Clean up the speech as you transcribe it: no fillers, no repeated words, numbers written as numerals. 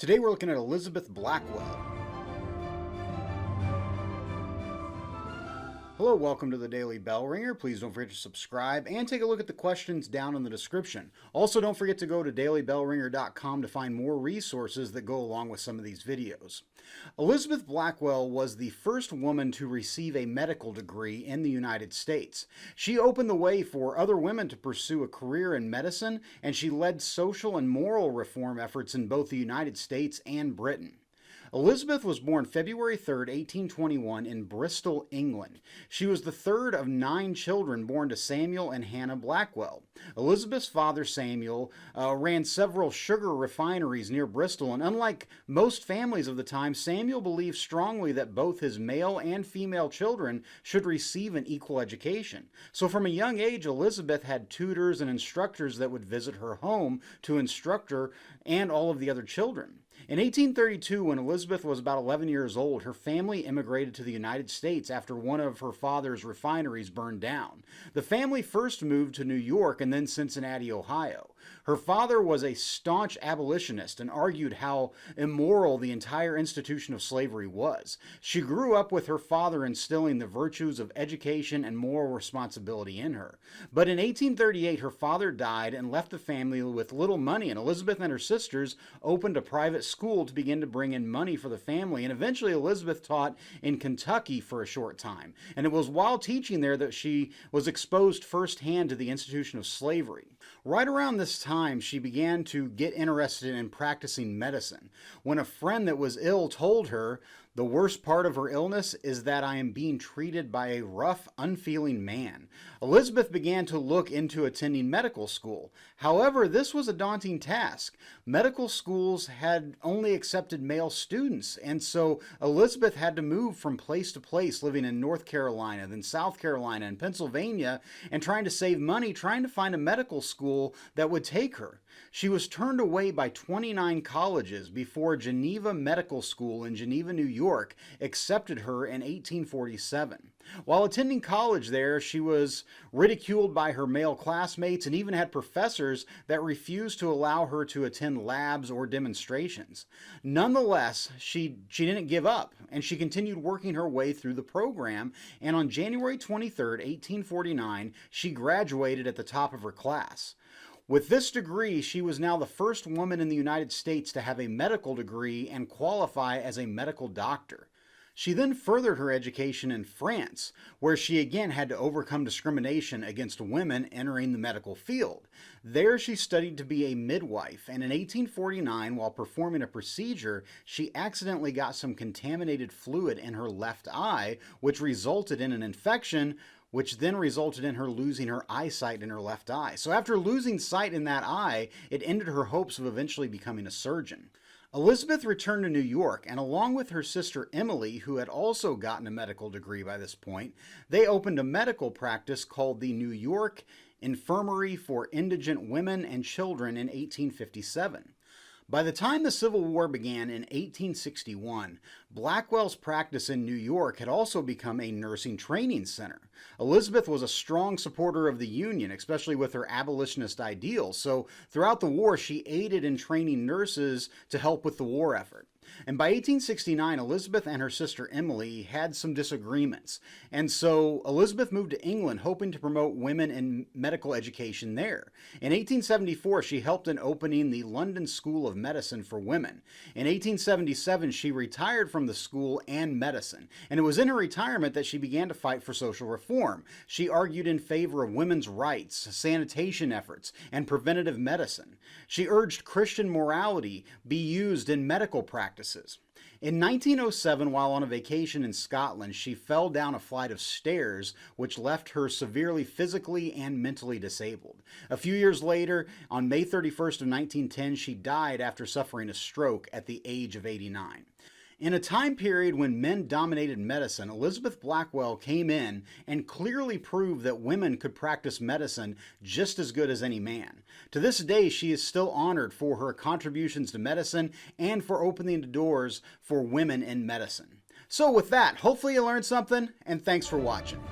Today we're looking at Elizabeth Blackwell. Hello, welcome to the Daily Bellringer. Please don't forget to subscribe and take a look at the questions down in the description. Also, don't forget to go to dailybellringer.com to find more resources that go along with some of these videos. Elizabeth Blackwell was the first woman to receive a medical degree in the United States. She opened the way for other women to pursue a career in medicine, and she led social and moral reform efforts in both the United States and Britain. Elizabeth was born February 3, 1821 in Bristol, England. She was the third of 9 children born to Samuel and Hannah Blackwell. Elizabeth's father, Samuel, ran several sugar refineries near Bristol, and unlike most families of the time, Samuel believed strongly that both his male and female children should receive an equal education. So from a young age, Elizabeth had tutors and instructors that would visit her home to instruct her and all of the other children. In 1832, when Elizabeth was about 11 years old, her family immigrated to the United States after one of her father's refineries burned down. The family first moved to New York and then Cincinnati, Ohio. Her father was a staunch abolitionist and argued how immoral the entire institution of slavery was. She grew up with her father instilling the virtues of education and moral responsibility in her. But in 1838, her father died and left the family with little money, and Elizabeth and her sisters opened a private school to begin to bring in money for the family, and eventually Elizabeth taught in Kentucky for a short time. And it was while teaching there that she was exposed firsthand to the institution of slavery. Right around this time, she began to get interested in practicing medicine. When a friend that was ill told her, "The worst part of her illness is that I am being treated by a rough, unfeeling man," Elizabeth began to look into attending medical school. However, this was a daunting task. Medical schools had only accepted male students, and so Elizabeth had to move from place to place, living in North Carolina, then South Carolina, and Pennsylvania, and trying to save money, trying to find a medical school that would take her. She was turned away by 29 colleges before Geneva Medical School in Geneva, New York, accepted her in 1847. While attending college there, she was ridiculed by her male classmates and even had professors that refused to allow her to attend labs or demonstrations. Nonetheless, she didn't give up, and she continued working her way through the program, and on January 23, 1849, she graduated at the top of her class. With this degree, she was now the first woman in the United States to have a medical degree and qualify as a medical doctor. She then furthered her education in France, where she again had to overcome discrimination against women entering the medical field. There she studied to be a midwife, and in 1849, while performing a procedure, she accidentally got some contaminated fluid in her left eye, which resulted in an infection, which then resulted in her losing her eyesight in her left eye. So after losing sight in that eye, it ended her hopes of eventually becoming a surgeon. Elizabeth returned to New York, and along with her sister Emily, who had also gotten a medical degree by this point, they opened a medical practice called the New York Infirmary for Indigent Women and Children in 1857. By the time the Civil War began in 1861, Blackwell's practice in New York had also become a nursing training center. Elizabeth was a strong supporter of the Union, especially with her abolitionist ideals, so throughout the war she aided in training nurses to help with the war effort. And by 1869, Elizabeth and her sister Emily had some disagreements. And so Elizabeth moved to England, hoping to promote women in medical education there. In 1874, she helped in opening the London School of Medicine for Women. In 1877, she retired from the school and medicine. And it was in her retirement that she began to fight for social reform. She argued in favor of women's rights, sanitation efforts, and preventative medicine. She urged Christian morality be used in medical practice. In 1907, while on a vacation in Scotland, she fell down a flight of stairs, which left her severely physically and mentally disabled. A few years later, on May 31st of 1910, she died after suffering a stroke at the age of 89. In a time period when men dominated medicine, Elizabeth Blackwell came in and clearly proved that women could practice medicine just as good as any man. To this day, she is still honored for her contributions to medicine and for opening the doors for women in medicine. So with that, hopefully you learned something, and thanks for watching.